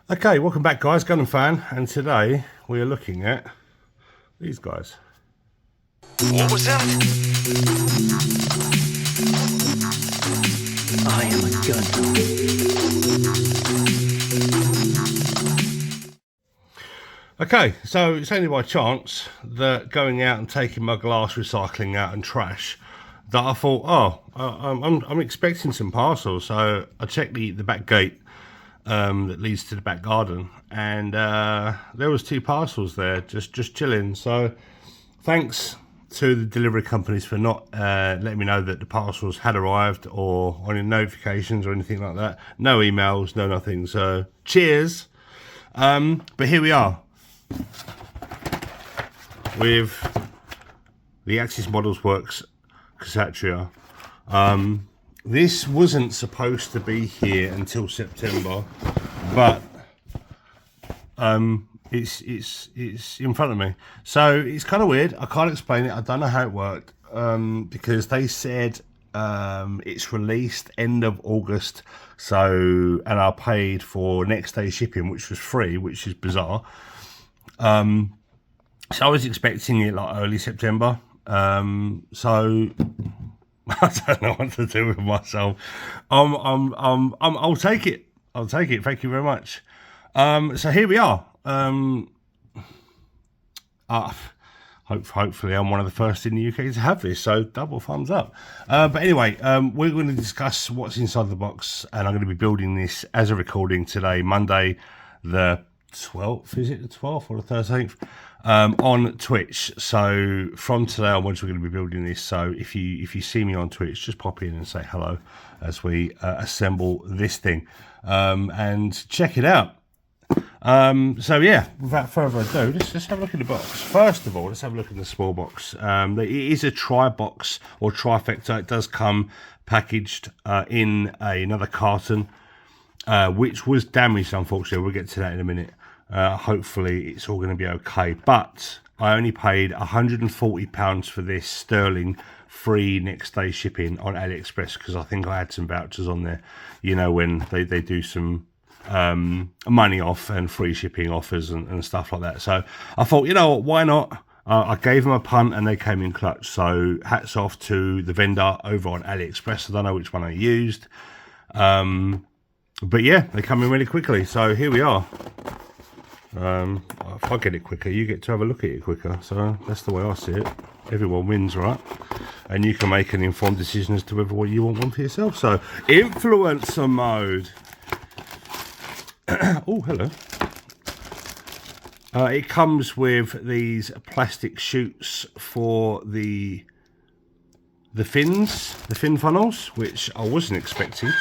Okay, welcome back guys, Gun and Fan, and today we are looking at these guys. What was that? I am a gun. Okay, so it's only by chance that going out and taking my glass recycling out and trash that I thought, I'm expecting some parcels. So I checked the back gate that leads to the back garden, and there was 2 parcels there just chilling. So thanks to the delivery companies for not letting me know that the parcels had arrived, or any notifications or anything like that. No emails, no nothing. So cheers. But here we are with the Axis Models Works kshatriya. This wasn't supposed to be here until September, but it's in front of me. So it's kind of weird. I can't explain it. I don't know how it worked, because they said it's released end of August. So, and I paid for next day shipping, which was free, which is bizarre. So I was expecting it like early September. So I don't know what to do with myself. I'll take it. I'll take it. Thank you very much. So here we are. Hopefully I'm one of the first in the UK to have this, so double thumbs up. But anyway, we're going to discuss what's inside the box, and I'm going to be building this as a recording today, Monday the 12th, is it the 12th or the 13th, on Twitch. So from today onwards we're going to be building this, so if you see me on Twitch, just pop in and say hello as we assemble this thing, and check it out. So yeah, without further ado, let's have a look at the box. First of all, let's have a look at the small box. It is a tri-box or trifecta. It does come packaged in another carton, which was damaged, unfortunately. We'll get to that in a minute. Hopefully it's all going to be okay, but I only paid £140 for this sterling, free next day shipping on AliExpress, because I think I had some vouchers on there, you know, when they do some money off and free shipping offers and stuff like that. So I thought, you know what, why not? I gave them a punt and they came in clutch. So hats off to the vendor over on AliExpress. I don't know which one I used, but yeah, they come in really quickly. So here we are. If I get it quicker, you get to have a look at it quicker. So that's the way I see it. Everyone wins, right? And you can make an informed decision as to whether you want one for yourself. So influencer mode. Oh, hello. It comes with these plastic chutes for the fin funnels, which I wasn't expecting.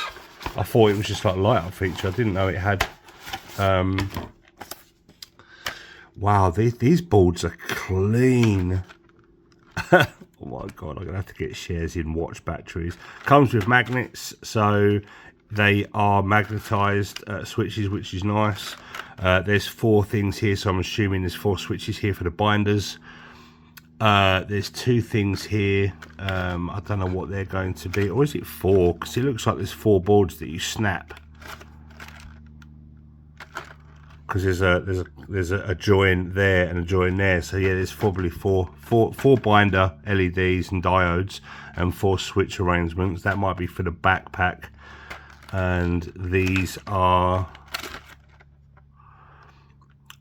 I thought it was just like a light up feature. I didn't know it had. Wow, these boards are clean. Oh my god, I'm gonna have to get shares in watch batteries. Comes with magnets, so they are magnetized switches, which is nice. There's 4 things here, so I'm assuming there's 4 switches here for the binders. There's 2 things here. I don't know what they're going to be, or is it 4? Because it looks like there's 4 boards that you snap. Because there's a join there and a join there, so yeah, there's probably four binder LEDs and diodes and 4 switch arrangements. That might be for the backpack. And these are,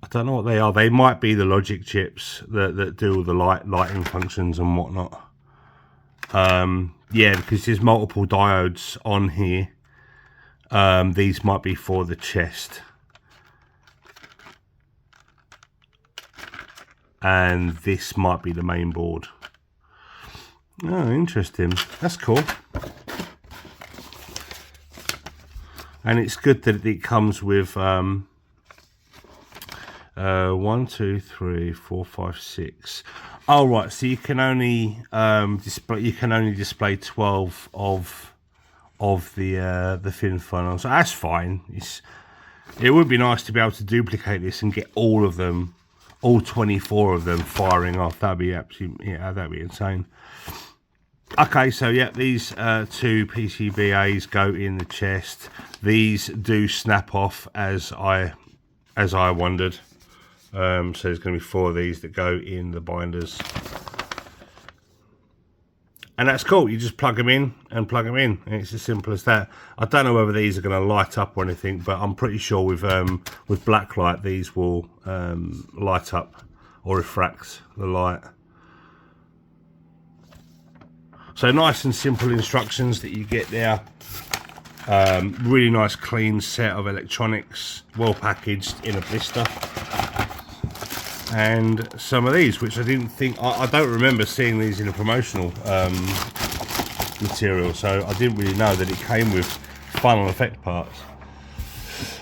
I don't know what they are. They might be the logic chips that do all the lighting functions and whatnot. Yeah, because there's multiple diodes on here. These might be for the chest. And this might be the main board. Oh, interesting. That's cool. And it's good that it comes with 1, 2, 3, 4, 5, 6. Oh right, so you can only display 12 of the fin funnel. So that's fine. It would be nice to be able to duplicate this and get all of them, all 24 of them firing off. That'd be absolutely, yeah, that'd be insane. Okay, so yeah, these 2 PCBAs go in the chest. These do snap off as I as I wondered. So there's going to be 4 of these that go in the binders. And that's cool. You just plug them in and plug them in. And it's as simple as that. I don't know whether these are going to light up or anything, but I'm pretty sure with black light, these will light up or refract the light. So nice and simple instructions that you get there. Really nice clean set of electronics, well packaged in a blister. And some of these, which I didn't think, I don't remember seeing these in a promotional material, so I didn't really know that it came with final effect parts.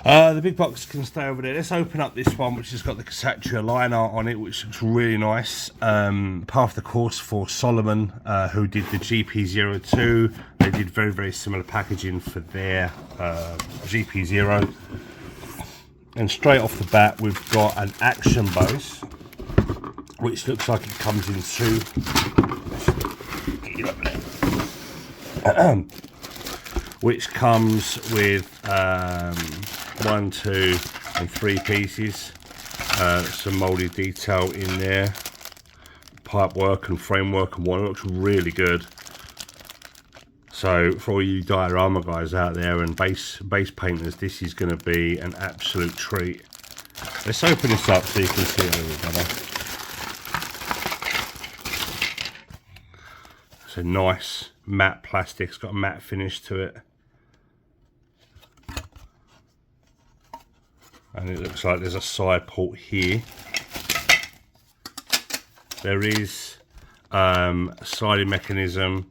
The big box can stay over there. Let's open up this one, which has got the kshatriya line art on it, which looks really nice. Part of the course for Solomon, who did the GP02. They did very, very similar packaging for their GP0. And straight off the bat, we've got an action base, which looks like it comes in 2. Which comes with 1, 2, and 3 pieces. Some moulded detail in there, pipe work and framework and whatnot. Looks really good. So for all you diorama guys out there and base painters, this is going to be an absolute treat. Let's open this up so you can see it a little better. It's a nice matte plastic. It's got a matte finish to it. And it looks like there's a side port here. There is a sliding mechanism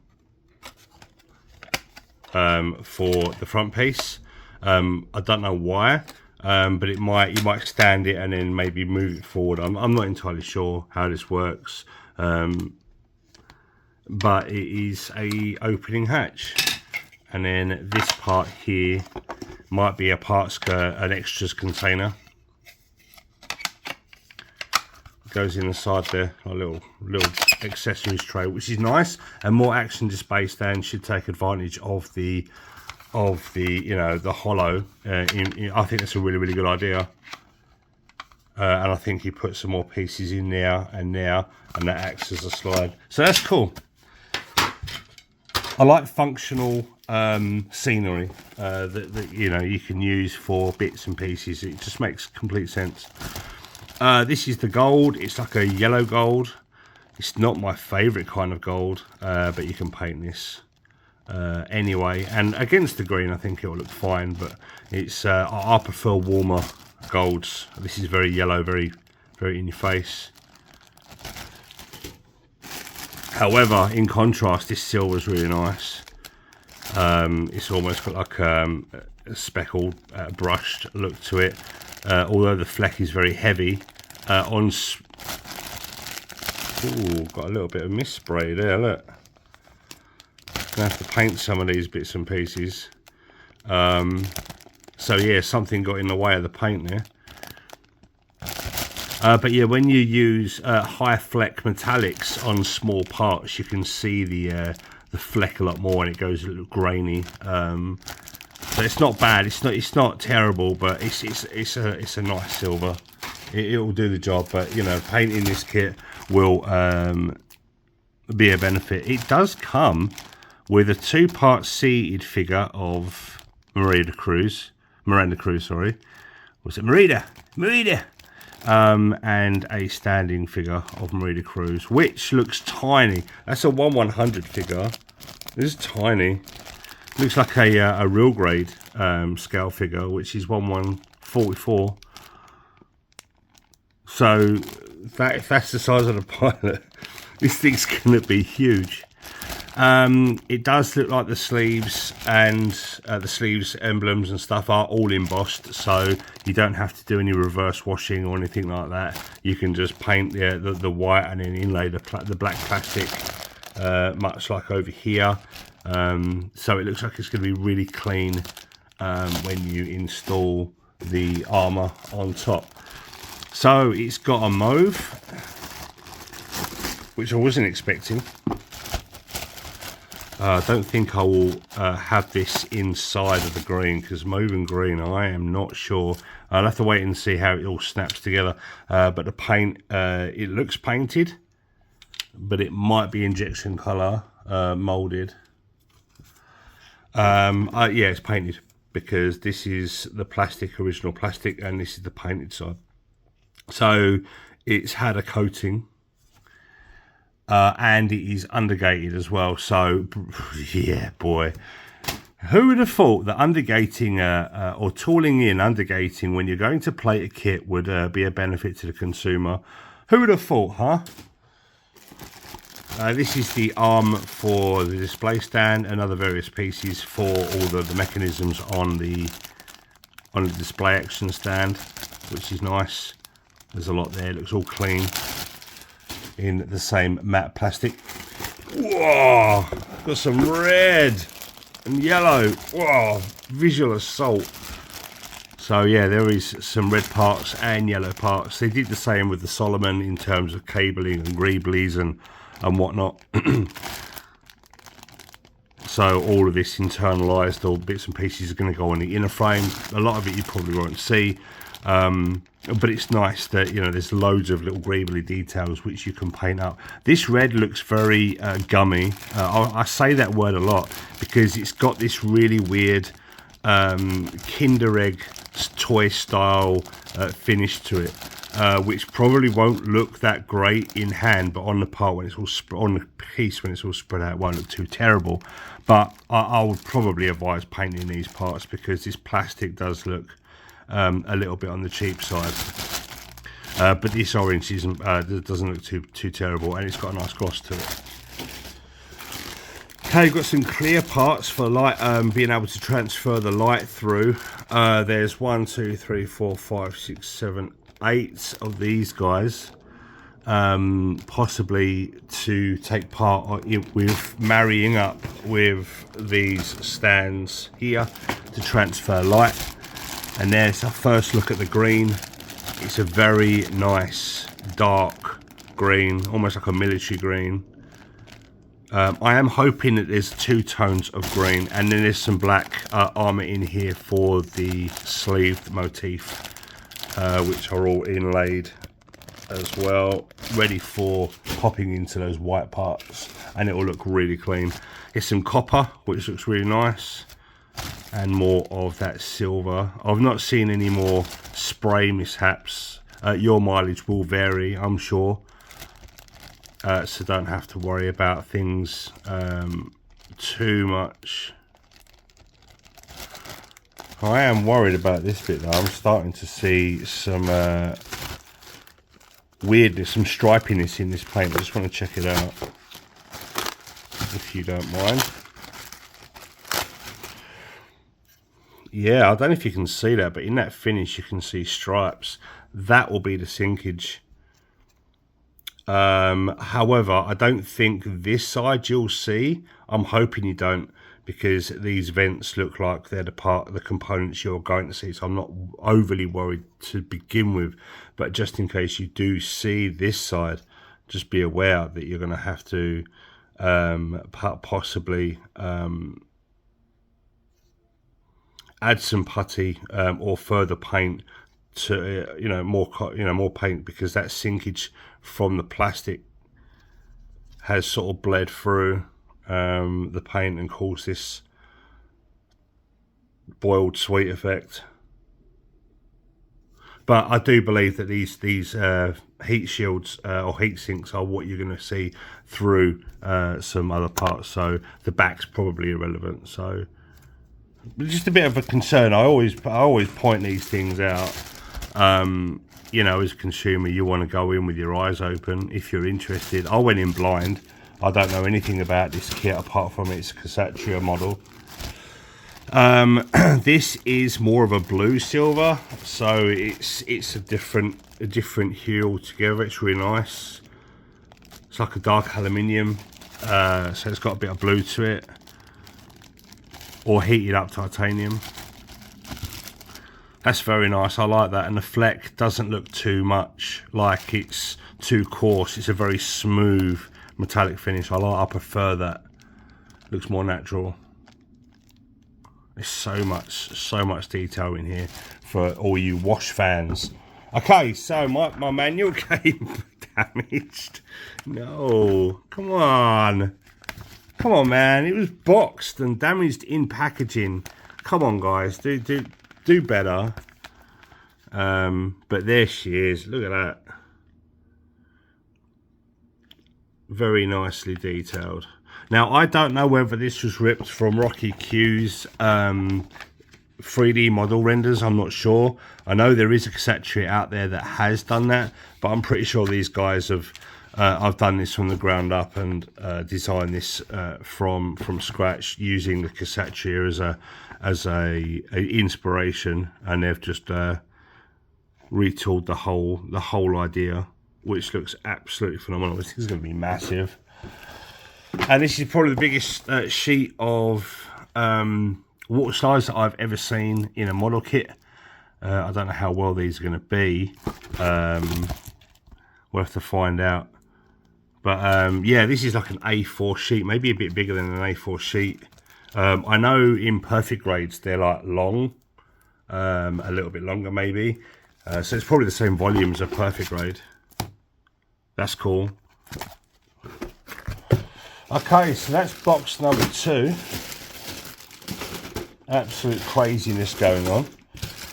for the front piece. I don't know why, but you might stand it and then maybe move it forward. I'm not entirely sure how this works, but it is a opening hatch, and then this part here might be a parts an extras container. Goes inside there, a little accessories tray, which is nice and more action display stand. Should take advantage of the the hollow. I think that's a really good idea, and I think he put some more pieces in there and there, and that acts as a slide. So that's cool. I like functional scenery that you can use for bits and pieces. It just makes complete sense. This is the gold. It's like a yellow gold. It's not my favorite kind of gold, but you can paint this anyway. And against the green, I think it will look fine, but it's I prefer warmer golds. This is very yellow, very in your face. However, in contrast, this silver is really nice. It's almost got like a speckled, brushed look to it. Although the fleck is very heavy. Ooh, got a little bit of mist spray there, look. Gonna have to paint some of these bits and pieces. So yeah, something got in the way of the paint there. But yeah, when you use high fleck metallics on small parts, you can see the fleck a lot more, and it goes a little grainy. So it's not bad. It's not terrible, but it's a nice silver. It will do the job. But painting this kit will be a benefit. It does come with a 2-part seated figure of Miranda Cruz. Sorry, was it Merida? And a standing figure of Miranda Cruz, which looks tiny. That's a 1/100 figure. This is tiny. Looks like a real grade scale figure, which is 1/144. So if that's the size of the pilot, this thing's going to be huge. It does look like the sleeves and the sleeves emblems and stuff are all embossed, so you don't have to do any reverse washing or anything like that. You can just paint the white and then inlay the black plastic, much like over here. So it looks like it's going to be really clean when you install the armor on top. So it's got a mauve, which I wasn't expecting. I don't think I will have this inside of the green, because moving green, I am not sure. I'll have to wait and see how it all snaps together. But the paint, it looks painted, but it might be injection color molded. Yeah, it's painted, because this is the plastic, original plastic, and this is the painted side. So it's had a coating. And it is undergated as well. So, yeah, boy. Who would have thought that undergating or tooling in undergating when you're going to plate a kit would be a benefit to the consumer? Who would have thought, huh? This is the arm for the display stand and other various pieces for all the mechanisms on the display action stand, which is nice. There's a lot there. It looks all clean in the same matte plastic. Whoa, got some red and yellow. Whoa, visual assault. So yeah, there is some red parts and yellow parts. They did the same with the Solomon in terms of cabling and greeblies and whatnot. So all of this internalised, all bits and pieces are going to go on the inner frame. A lot of it you probably won't see. But it's nice that, you know, there's loads of little greebly details which you can paint up. This red looks very gummy. I say that word a lot because it's got this really weird Kinder Egg toy style finish to it, which probably won't look that great in hand, but on the part when it's all on the piece when it's all spread out, it won't look too terrible. But I would probably advise painting these parts, because this plastic does look a little bit on the cheap side, but this orange doesn't look too terrible, and it's got a nice gloss to it. Okay, you've got some clear parts for light, being able to transfer the light through. There's 1, 2, 3, 4, 5, 6, 7, 8 of these guys, possibly to take part with marrying up with these stands here to transfer light. And there's our first look at the green. It's a very nice dark green, almost like a military green. I am hoping that there's 2 tones of green, and then there's some black armor in here for the sleeved motif, which are all inlaid as well, ready for popping into those white parts, and it will look really clean. There's some copper, which looks really nice, and more of that silver. I've not seen any more spray mishaps. Your mileage will vary, I'm sure, so don't have to worry about things too much. I am worried about this bit though. I'm starting to see some weirdness, some stripiness in this paint. I just want to check it out, if you don't mind. Yeah, I don't know if you can see that, but in that finish you can see stripes. That will be the sinkage. However, I don't think this side you'll see. I'm hoping you don't, because these vents look like they're the components you're going to see. So I'm not overly worried to begin with, but just in case you do see this side, just be aware that you're going to have to possibly add some putty or further paint to more paint, because that sinkage from the plastic has sort of bled through the paint and caused this boiled sweet effect. But I do believe that these heat shields or heat sinks are what you're going to see through some other parts, so the back's probably irrelevant. So just a bit of a concern. I always point these things out. You know, as a consumer, you want to go in with your eyes open if you're interested. I went in blind. I don't know anything about this kit apart from its kshatriya model. This is more of a blue silver, so it's a different hue altogether. It's really nice. It's like a dark aluminium, so it's got a bit of blue to it, or heated up titanium. That's very nice. I like that, and the fleck doesn't look too much like it's too coarse. It's a very smooth metallic finish. I prefer that. Looks more natural. There's so much detail in here for all you wash fans. Okay, so my manual came damaged. No, come on, man. It was boxed and damaged in packaging. Come on, guys, do better. But there she is. Look at that. Very nicely detailed. Now, I don't know whether this was ripped from Rocky Q's 3D model renders. I'm not sure. I know there is a kshatriya out there that has done that, but I'm pretty sure these guys have I've done this from the ground up and designed this from scratch using the kshatriya as a inspiration, and they've just retooled the whole idea, which looks absolutely phenomenal. This is going to be massive. And this is probably the biggest sheet of water slides that I've ever seen in a model kit. I don't know how well these are going to be. We'll have to find out. But yeah, this is like an A4 sheet, maybe a bit bigger than an A4 sheet. I know in perfect grades they're like long, a little bit longer maybe. So it's probably the same volume as a perfect grade. That's cool. Okay, so that's box number 2. Absolute craziness going on.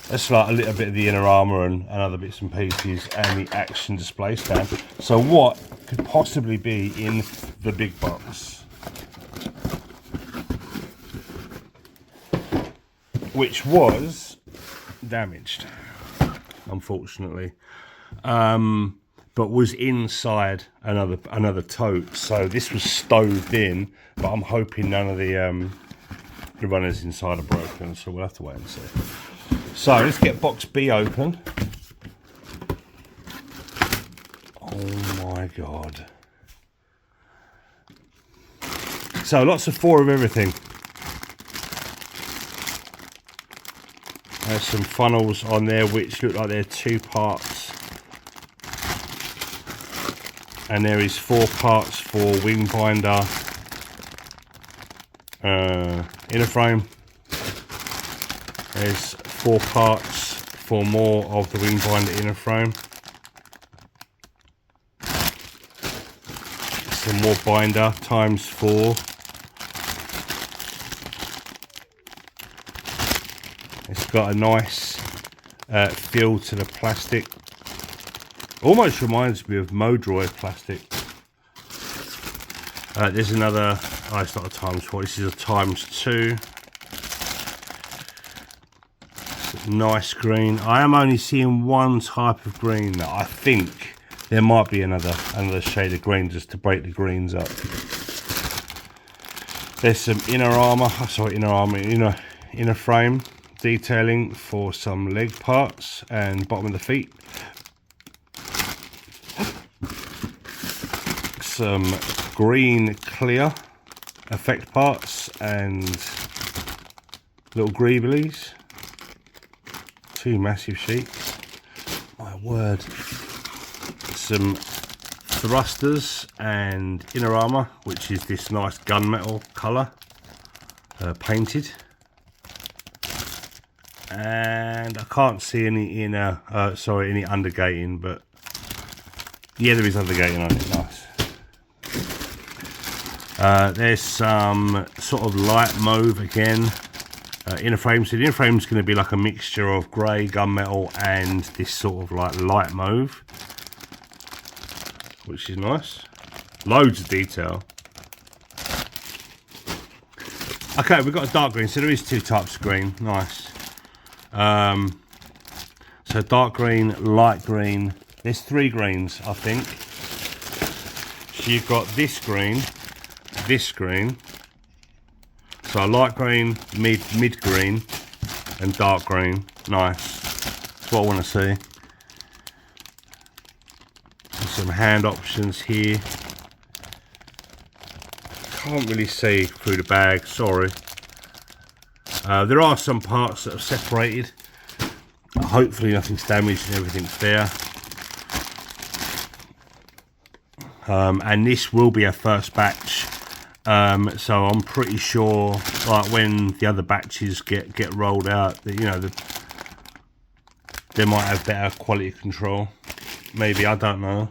That's like a little bit of the inner armour and other bits and pieces and the action display stand. So what could possibly be in the big box? Which was damaged, unfortunately. But was inside another tote, so this was stoved in, but I'm hoping none of the runners inside are broken, so we'll have to wait and see. So let's get box B open. Oh my god. So lots of 4 of everything. There's some funnels on there which look like they're 2 parts. And there is 4 parts for wing binder, inner frame. There's 4 parts for more of the wing binder inner frame. Some more binder times 4. It's got a nice feel to the plastic. Almost reminds me of Modroid plastic. There's another, oh, it's not a times 4, this is a times 2. Nice green. I am only seeing one type of green that I think there might be another shade of green just to break the greens up. There's some inner frame detailing for some leg parts and bottom of the feet. Some green clear effect parts and little greeblies. 2 massive sheets. My word. Some thrusters and inner armour, which is this nice gunmetal colour, painted. And I can't see any any undergating, but yeah, there is undergating on it. Nice. There's some sort of light mauve again. Inner frame. So the inner frame is going to be like a mixture of grey, gunmetal, and this sort of like light mauve, which is nice. Loads of detail. Okay, we've got a dark green. So there is 2 types of green. Nice. So dark green, light green. There's 3 greens, I think. So you've got this green. So light green, mid green, and dark green. Nice. That's what I want to see. There's some hand options here. Can't really see through the bag, sorry. There are some parts that are separated. Hopefully nothing's damaged and everything's there. And this will be a first batch So I'm pretty sure, like when the other batches get rolled out, that, you know, they might have better quality control. Maybe, I don't know.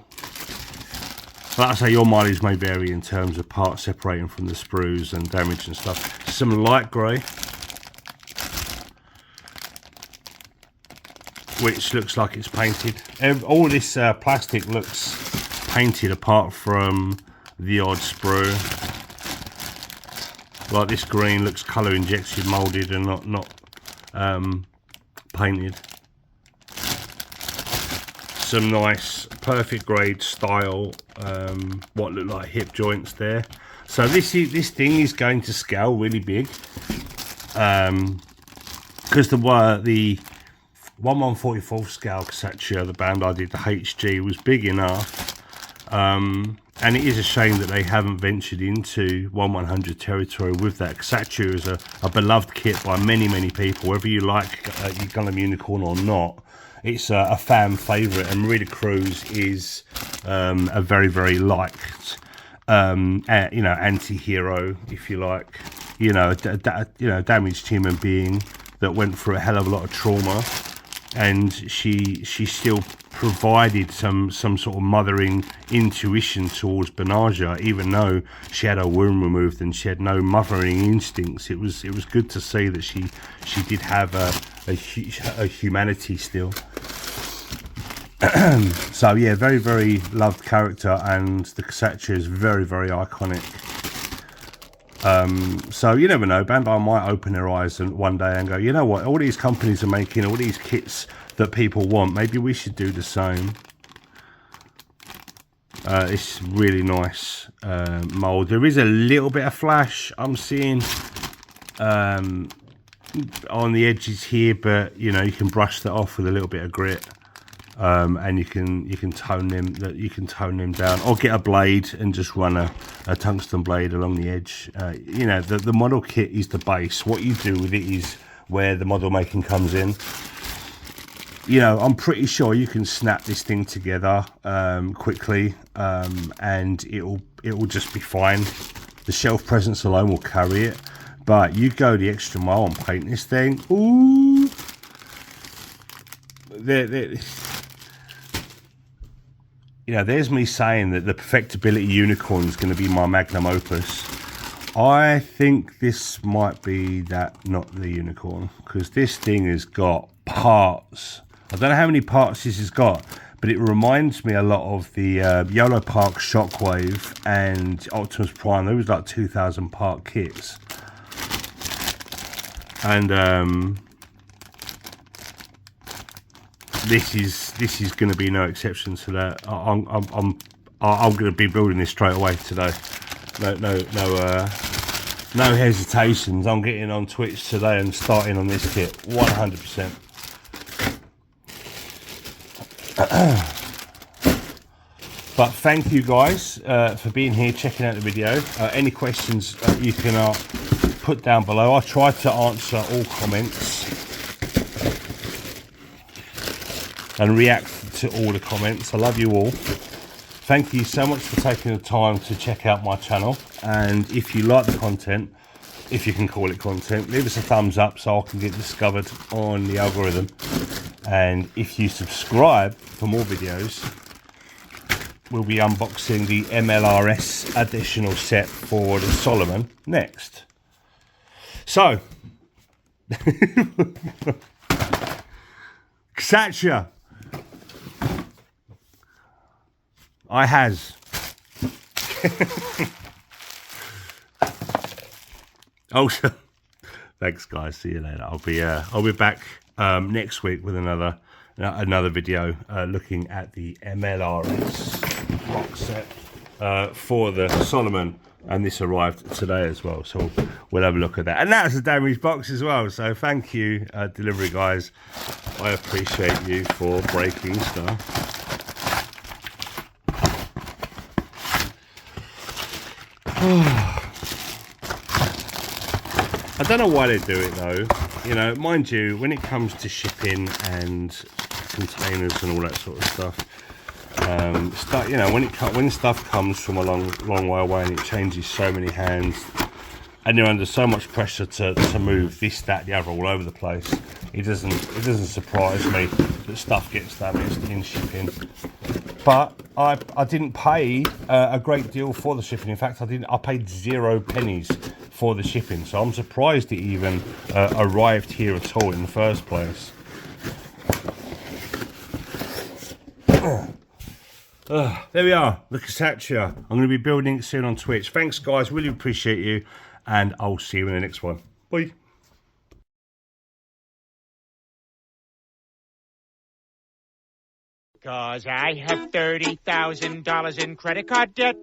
Like I say, your mileage may vary in terms of parts separating from the sprues and damage and stuff. Some light grey, which looks like it's painted. All this plastic looks painted apart from the odd sprue. Like this green looks colour injected, moulded, and not painted. Some nice perfect grade style what look like hip joints there. So this thing is going to scale really big, because the 1/144 scale kshatriya, the band I did, the HG, was big enough, and it is a shame that they haven't ventured into 1/100 territory with that. Kshatriya is a beloved kit by many people, whether you like your Gundam Unicorn or not. It's a fan favourite, and Marita Cruz is a very liked, you know, anti-hero, if you like. You know, damaged human being that went through a hell of a lot of trauma, and she still provided some sort of mothering intuition towards Benaja, even though she had her womb removed and she had no mothering instincts. It was good to see that she did have a humanity still. So yeah, very loved character, and the kshatriya is very iconic. So you never know, Bandai might open their eyes and one day and go, you know what, all these companies are making all these kits that people want, maybe we should do the same. It's really nice mold. There is a little bit of flash I'm seeing on the edges here, but you know, you can brush that off with a little bit of grit. And you can tone them down, or get a blade and just run a tungsten blade along the edge. You know, the model kit is the base. What you do with it is where the model making comes in. You know, I'm pretty sure you can snap this thing together quickly, and it'll just be fine. The shelf presence alone will carry it. But you go the extra mile and paint this thing. Ooh, you know, there's me saying that the Perfectibility Unicorn is going to be my magnum opus. I think this might be that, not the Unicorn, because this thing has got parts. I don't know how many parts this has got, but it reminds me a lot of the Yolo Park Shockwave and Optimus Prime. There was like 2,000 part kits, and this is going to be no exception to that. I'm going to be building this straight away today. No hesitations. I'm getting on Twitch today and starting on this kit 100%. But thank you guys for being here, checking out the video. Any questions you can put down below. I try to answer all comments and react to all the comments. I love you all. Thank you so much for taking the time to check out my channel. And if you like the content, if you can call it content, leave us a thumbs up so I can get discovered on the algorithm. And if you subscribe for more videos, we'll be unboxing the MLRS additional set for the Solomon next. So, kshatriya. I has. Also, thanks guys. See you later. I'll be back next week with another video looking at the MLRS box set for the Solomon, and this arrived today as well, so we'll have a look at that. And that's a damaged box as well, so thank you delivery guys. I appreciate you for breaking stuff. I don't know why they do it though. You know, mind you, when it comes to shipping and containers and all that sort of stuff, Stuff, you know, when stuff comes from a long way away and it changes so many hands, and you're under so much pressure to move this, that, the other all over the place, it doesn't surprise me that stuff gets damaged in shipping. But I didn't pay a great deal for the shipping. In fact, I paid 0 pennies for the shipping, so I'm surprised it even arrived here at all in the first place. There we are, the kshatriya. I'm going to be building it soon on Twitch. Thanks, guys. Really appreciate you, and I'll see you in the next one. Bye. Cause I have $30,000 in credit card debt.